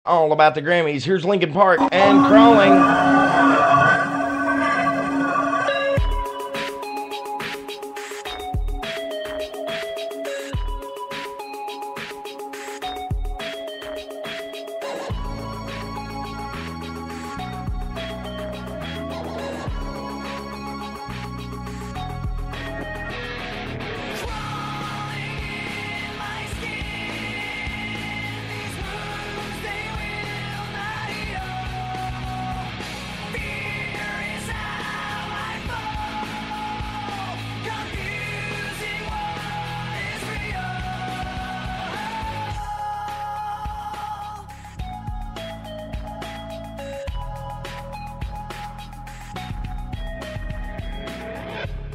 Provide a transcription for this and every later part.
all about the Grammys. Here's Linkin Park and Crawling.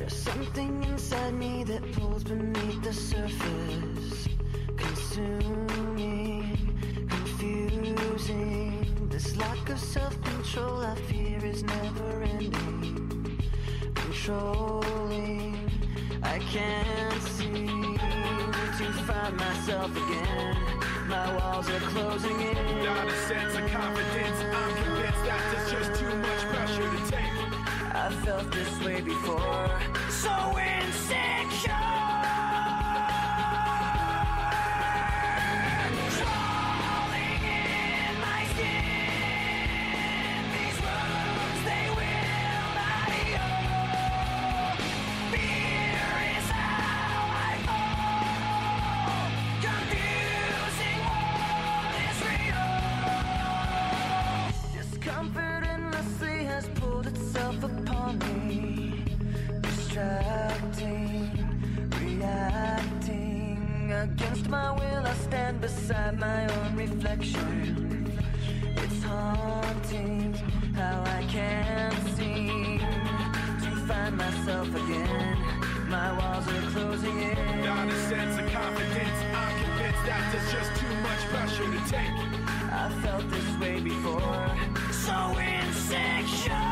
Something inside me that pulls beneath the surface, consuming, confusing. This lack of self-control I fear is never ending, controlling. I can't seem to find myself again. My walls are closing in. Not a sense of confidence. I'm convinced that there's just too much pressure to take. I felt this way before, so insecure. Crawling in my skin. These wounds, they will not heal. Fear is how I fall. Confusing what is real. Discomfort endlessly has pulled itself upon me. Distracting, reacting. Against my will I stand beside my own reflection. It's haunting how I can't seem to find myself again. My walls are closing in. Not a sense of confidence. I'm convinced that there's just too much pressure to take. I felt this way before, so insecure.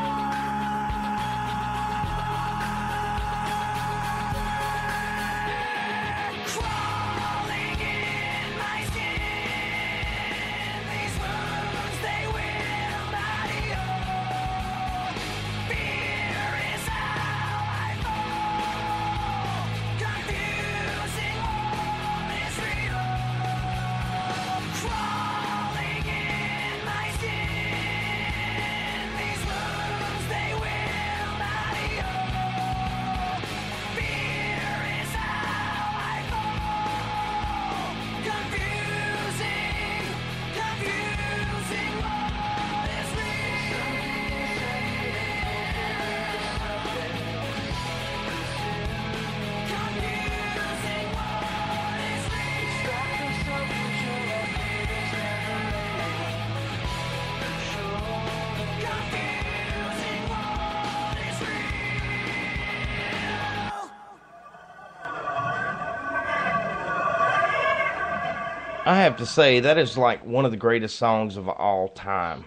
I have to say, that is like one of the greatest songs of all time.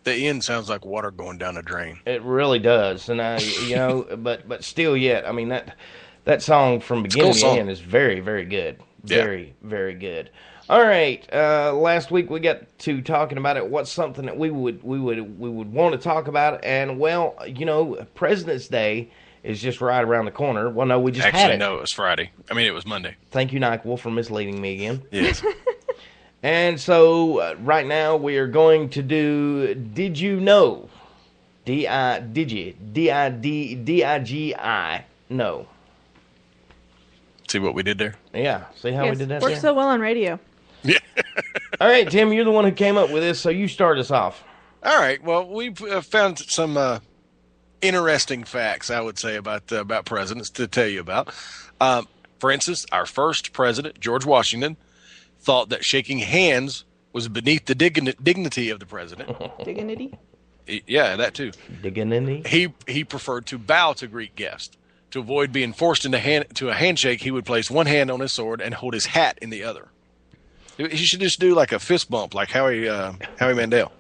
The end sounds like water going down a drain. It really does. And but still yet, I mean, that song from beginning to end is very, very good. Very, very good. All right. Last week we got to talking about it. What's something that we would want to talk about? And well, President's Day is just right around the corner. Well, no, we just had it. No, it was Friday. I mean, it was Monday. Thank you, NyQuil, for misleading me again. Yes. And so right now we are going to do Did You Know? D-I-D-I-G-I. No. See what we did there? Yeah. See how we did that? Works so well on radio. Yeah. All right, Tim, you're the one who came up with this, so you start us off. All right. Well, we've found some interesting facts, I would say, about presidents to tell you about. For instance, our first president, George Washington, thought that shaking hands was beneath the dignity of the president. Dignity? Yeah, that too. Dignity? He preferred to bow to greet guests. To avoid being forced into a handshake, he would place one hand on his sword and hold his hat in the other. He should just do like a fist bump, like Howie Mandel.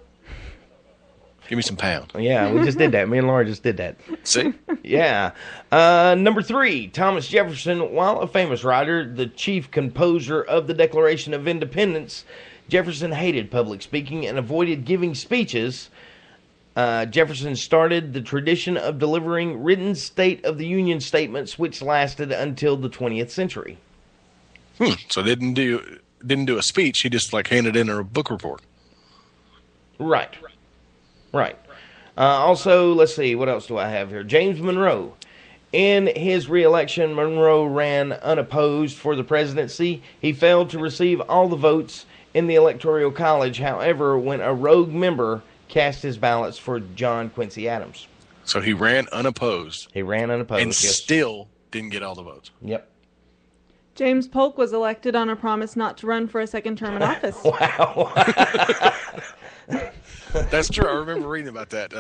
Give me some pound. Yeah, we just did that. Me and Laura just did that. See? Yeah. Number 3, Thomas Jefferson, while a famous writer, the chief composer of the Declaration of Independence, Jefferson hated public speaking and avoided giving speeches. Jefferson started the tradition of delivering written State of the Union statements, which lasted until the 20th century. So they didn't do a speech. He just like handed in a book report. Right. Also, let's see, what else do I have here? James Monroe. In his re-election, Monroe ran unopposed for the presidency. He failed to receive all the votes in the Electoral College, however, when a rogue member cast his ballots for John Quincy Adams. So he ran unopposed. And still didn't get all the votes. Yep. James Polk was elected on a promise not to run for a second term in office. Wow. That's true. I remember reading about that.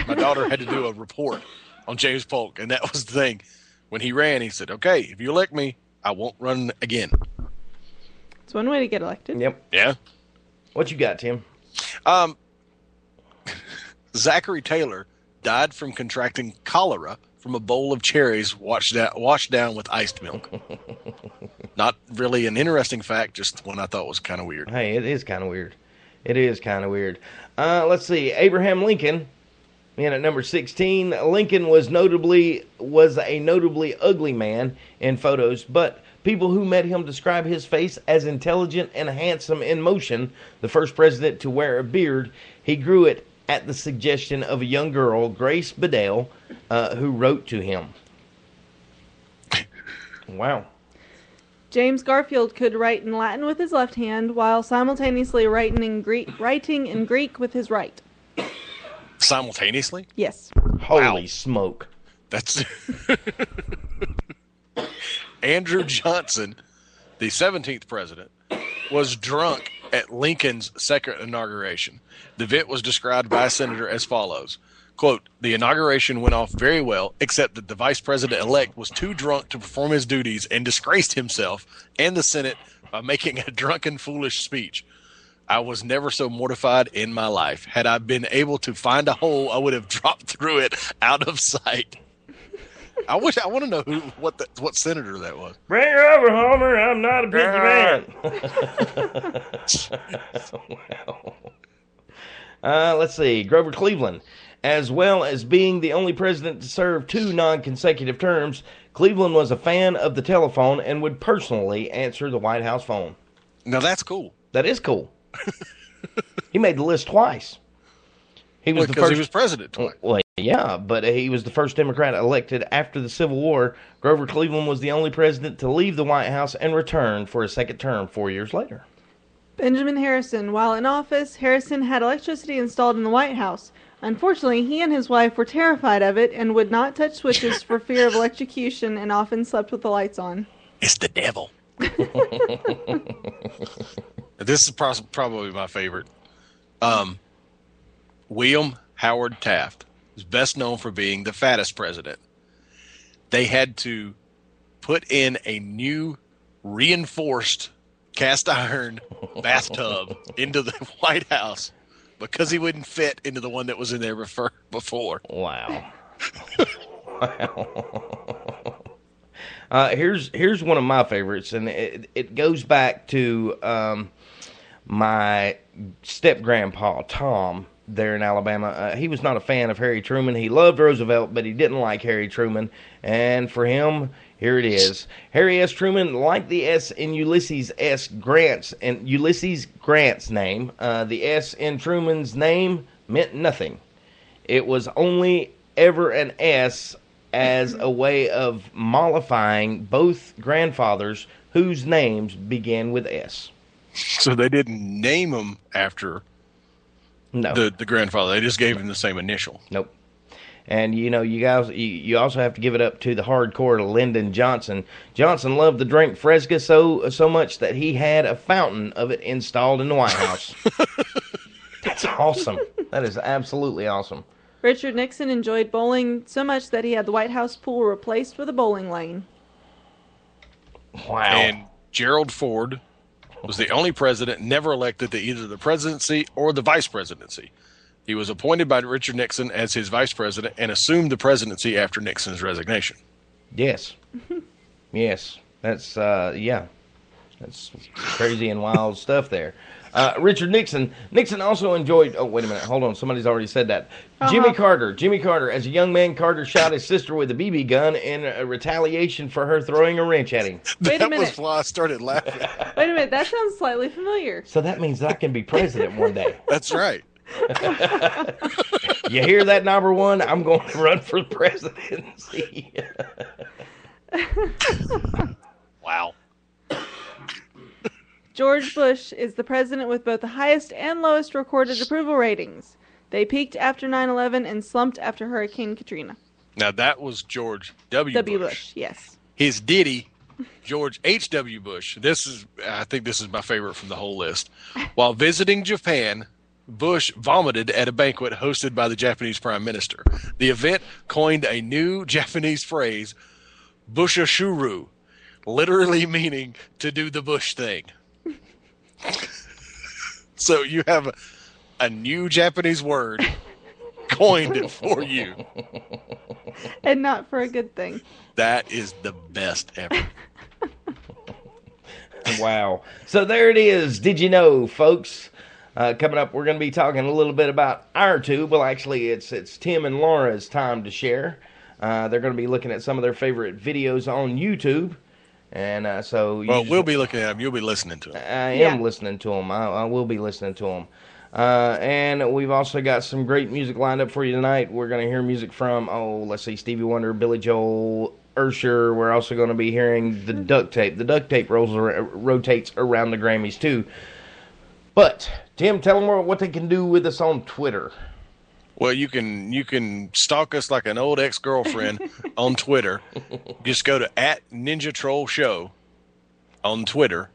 My daughter had to do a report on James Polk, and that was the thing. When he ran, he said, okay, if you elect me, I won't run again. It's one way to get elected. Yep. Yeah. What you got, Tim? Zachary Taylor died from contracting cholera from a bowl of cherries washed down with iced milk. Not really an interesting fact, just one I thought was kind of weird. Hey, it is kind of weird. Let's see. Abraham Lincoln, in at number 16. Lincoln was a notably ugly man in photos, but people who met him describe his face as intelligent and handsome in motion. The first president to wear a beard, he grew it at the suggestion of a young girl, Grace Bedell, who wrote to him. Wow. James Garfield could write in Latin with his left hand while simultaneously writing in Greek with his right. Simultaneously? Yes. Holy smoke. That's Andrew Johnson, the 17th president, was drunk at Lincoln's second inauguration. The event was described by a senator as follows. Quote, the inauguration went off very well, except that the vice president-elect was too drunk to perform his duties and disgraced himself and the Senate by making a drunken, foolish speech. I was never so mortified in my life. Had I been able to find a hole, I would have dropped through it out of sight. I want to know what senator that was. Bring her over, Homer. I'm not a busy man. Wow. Let's see. Grover Cleveland. As well as being the only president to serve 2 non-consecutive terms, Cleveland was a fan of the telephone and would personally answer the White House phone. Now that's cool. That is cool. He made the list twice. He was he was president twice. Well, yeah, but he was the first Democrat elected after the Civil War. Grover Cleveland was the only president to leave the White House and return for a second term 4 years later. Benjamin Harrison. While in office, Harrison had electricity installed in the White House. Unfortunately, he and his wife were terrified of it and would not touch switches for fear of electrocution and often slept with the lights on. It's the devil. This is probably my favorite. William Howard Taft is best known for being the fattest president. They had to put in a new reinforced cast iron bathtub into the White House because he wouldn't fit into the one that was in there before. Wow. Here's one of my favorites, and it goes back to my step-grandpa, Tom, there in Alabama. He was not a fan of Harry Truman. He loved Roosevelt, but he didn't like Harry Truman. And for him, here it is. Harry S. Truman, like the S in Ulysses Grant's name, the S in Truman's name meant nothing. It was only ever an S as a way of mollifying both grandfathers whose names began with S. So they didn't name him after the grandfather. They just gave him the same initial. Nope. And, you guys, you also have to give it up to the hardcore Lyndon Johnson. Johnson loved the drink Fresca so much that he had a fountain of it installed in the White House. That's awesome. That is absolutely awesome. Richard Nixon enjoyed bowling so much that he had the White House pool replaced with a bowling lane. Wow. And Gerald Ford was the only president never elected to either the presidency or the vice presidency. He was appointed by Richard Nixon as his vice president and assumed the presidency after Nixon's resignation. Yes. Yes. That's, That's crazy and wild stuff there. Richard Nixon. Nixon also enjoyed. Oh, wait a minute. Hold on. Somebody's already said that. Jimmy Carter. Jimmy Carter. As a young man, Carter shot his sister with a BB gun in retaliation for her throwing a wrench at him. Wait a That minute. was why I started laughing. Wait a minute. That sounds slightly familiar. So that means I can be president one day. That's right. You hear that, number one? I'm going to run for the presidency. Wow. George Bush is the president with both the highest and lowest recorded approval ratings. They peaked after 9/11 and slumped after Hurricane Katrina. Now, that was George W. Bush. Yes. His ditty, George H.W. Bush. I think this is my favorite from the whole list. While visiting Japan, Bush vomited at a banquet hosted by the Japanese Prime Minister. The event coined a new Japanese phrase, Bushashuru, literally meaning to do the Bush thing. So you have a new Japanese word coined for you. And not for a good thing. That is the best ever. Wow. So there it is. Did you know, folks? Coming up, we're going to be talking a little bit about our tube. Well, actually, it's Tim and Laura's time to share. They're going to be looking at some of their favorite videos on YouTube. And we'll be looking at them. You'll be listening to them. I am listening to them. I will be listening to them. And we've also got some great music lined up for you tonight. We're going to hear music from, let's see, Stevie Wonder, Billy Joel, Usher. We're also going to be hearing the duct tape. The duct tape rotates around the Grammys, too. But, Tim, tell them what they can do with us on Twitter. Well, you can stalk us like an old ex-girlfriend on Twitter. Just go to @NinjaTrollShow on Twitter,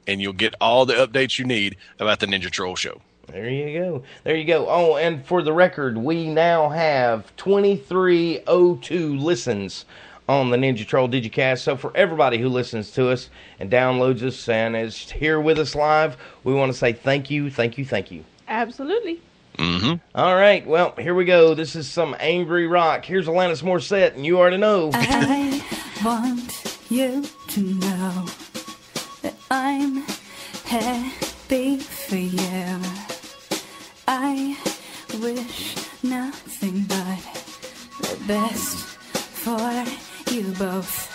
and you'll get all the updates you need about the Ninja Troll Show. There you go. There you go. Oh, and for the record, we now have 2302 listens on the Ninja Troll Digicast. So for everybody who listens to us and downloads us and is here with us live, we want to say thank you, thank you, thank you. Absolutely. Mm-hmm. All right, well, here we go. This is some angry rock. Here's Alanis Morissette, and you already know. I want you to know that I'm happy for you. I wish nothing but the best for you both.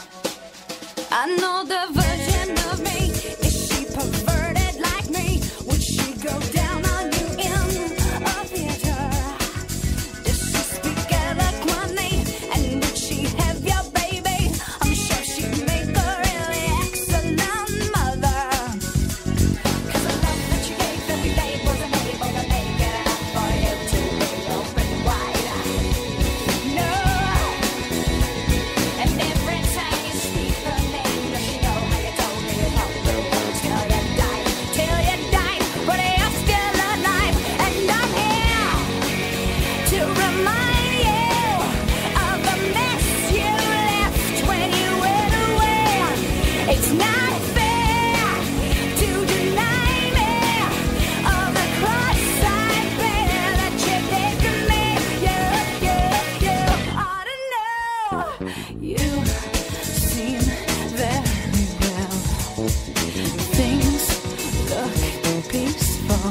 I know the version of me. Is she perverted like me? Would she go down on you in a theater? Does she speak eloquently? And would she have your baby? I'm sure she'd make a really excellent mother. 'Cause the love that you gave every day wasn't able to make it up for you to be open wide. No. And every time you speak her name, does she know how you told me you love the world till you died? Till you died, but you're still alive. And I'm here to remind you of the mess you left when you went away. It's not fair to deny me of the cross I bear that you did to me. You ought to know. You seem very well. Things look peaceful.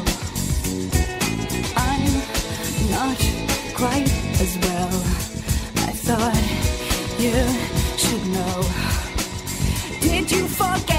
I'm not quite as well. I thought you should know. Did you forget?